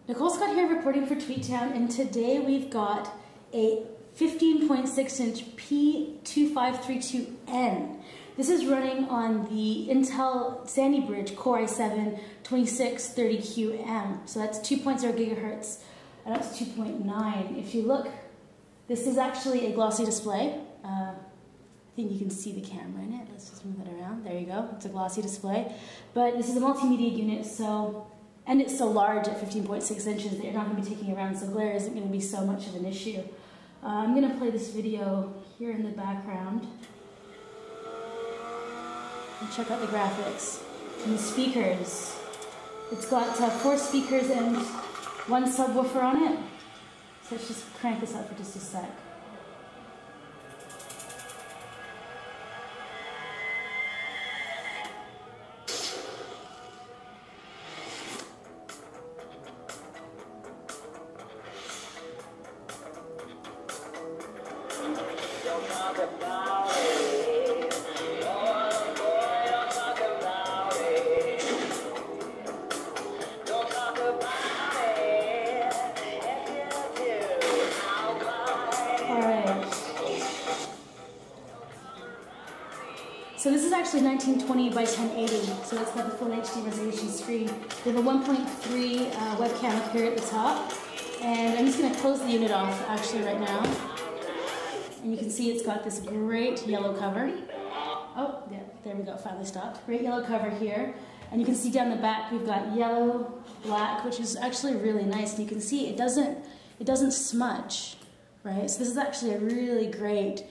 Nicole Scott here reporting for Tweetown, and today we've got a 15.6-inch P2532N. This is running on the Intel Sandy Bridge Core i7 2630QM. So that's 2.0 gigahertz, and that's 2.9. If you look, this is actually a glossy display. I think you can see the camera in it. Let's just move that around. There you go. It's a glossy display. But this is a multimedia unit, and it's so large at 15.6 inches that you're not going to be taking around, so glare isn't going to be so much of an issue. I'm going to play this video here in the background. And check out the graphics. And the speakers. It's got 4 speakers and 1 subwoofer on it. So let's just crank this up for just a sec. So this is actually 1920 by 1080, so it's got the full HD resolution screen. We have a 1.3 webcam up here at the top, and I'm just going to close the unit off actually right now. And you can see it's got this great yellow cover. Oh, yeah, there we go, finally stopped. Great yellow cover here. And you can see down the back we've got yellow, black, which is actually really nice. And you can see it doesn't smudge, right? So this is actually a really great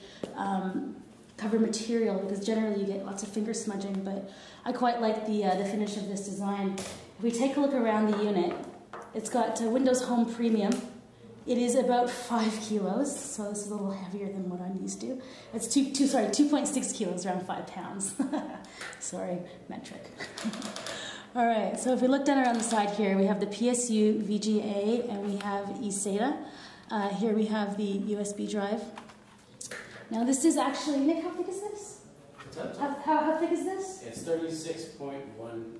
cover material, because generally you get lots of finger smudging, but I quite like the finish of this design. If we take a look around the unit, it's got Windows Home Premium. It is about 5 kilos, so this is a little heavier than what I'm used to. It's 2.6 kilos, around 5 pounds. Sorry, metric. All right, so if we look down around the side here, we have the PSU VGA and we have eSATA. Here we have the USB drive. Now this is actually, Nick, how thick is this? How thick is this? It's 36.1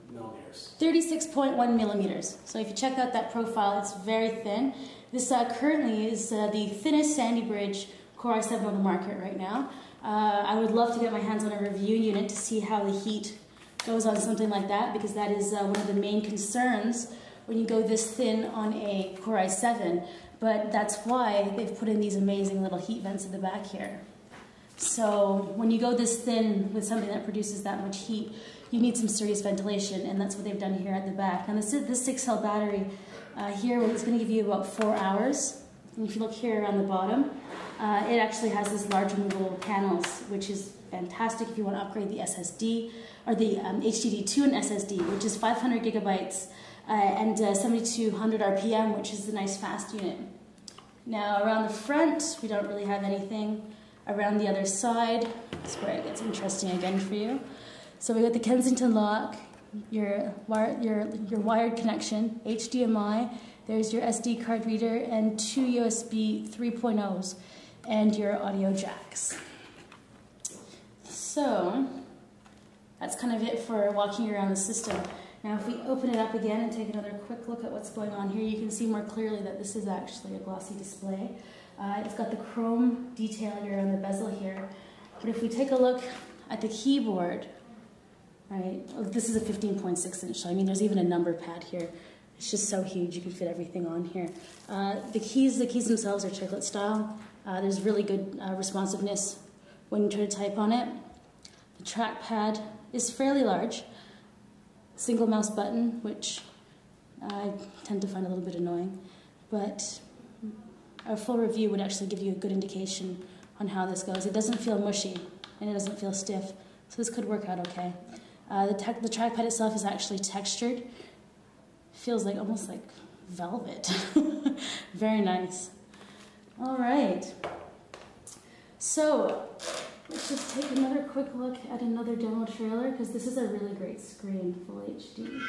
millimeters. 36.1 millimeters. So if you check out that profile, it's very thin. This currently is the thinnest Sandy Bridge Core i7 on the market right now. I would love to get my hands on a review unit to see how the heat goes on something like that, because that is one of the main concerns when you go this thin on a Core i7. But that's why they've put in these amazing little heat vents at the back here. So when you go this thin with something that produces that much heat, you need some serious ventilation, and that's what they've done here at the back. Now this 6-cell battery here is going to give you about 4 hours. And if you look here around the bottom, it actually has this large removable panels, which is fantastic if you want to upgrade the SSD, or the HDD to an SSD, which is 500 gigabytes and 7200 RPM, which is a nice fast unit. Now around the front, we don't really have anything. Around the other side, that's where it gets interesting again for you. So we got the Kensington lock, your wired connection, HDMI, there's your SD card reader, and 2 USB 3.0s, and your audio jacks. So that's kind of it for walking around the system. Now if we open it up again and take another quick look at what's going on here, you can see more clearly that this is actually a glossy display. It's got the chrome detail here on the bezel here. But if we take a look at the keyboard, right, this is a 15.6 inch, so I mean there's even a number pad here. It's just so huge, you can fit everything on here. The keys themselves are chiclet style. There's really good responsiveness when you try to type on it. The trackpad is fairly large. Single mouse button, which I tend to find a little bit annoying, but a full review would actually give you a good indication on how this goes. It doesn't feel mushy, and it doesn't feel stiff, so this could work out okay. The trackpad itself is actually textured. Feels like almost like velvet. Very nice. All right. So let's just take another quick look at another demo trailer, because this is a really great screen, full HD.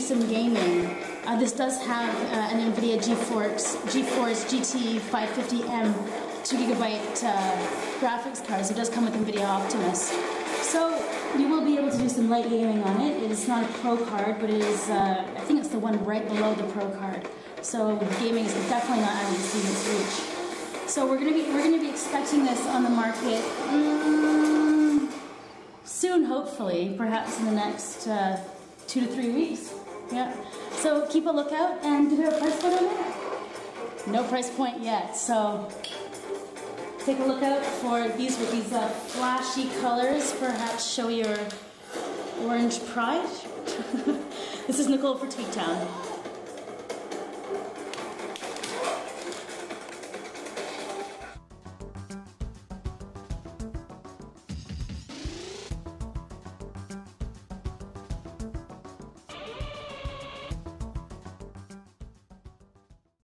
some gaming, this does have an NVIDIA GeForce GT 550M 2GB graphics card, so it does come with NVIDIA Optimus. So you will be able to do some light gaming on it. It is not a Pro card, but it is, I think it's the one right below the Pro card. So gaming is definitely not out of its reach. So we're gonna be expecting this on the market soon, hopefully, perhaps in the next 2 to 3 weeks. Yeah. So keep a lookout, and do we have a price point on it? No price point yet. So take a look out for these with these flashy colors. Perhaps show your orange pride. This is Nicole for Tweaktown.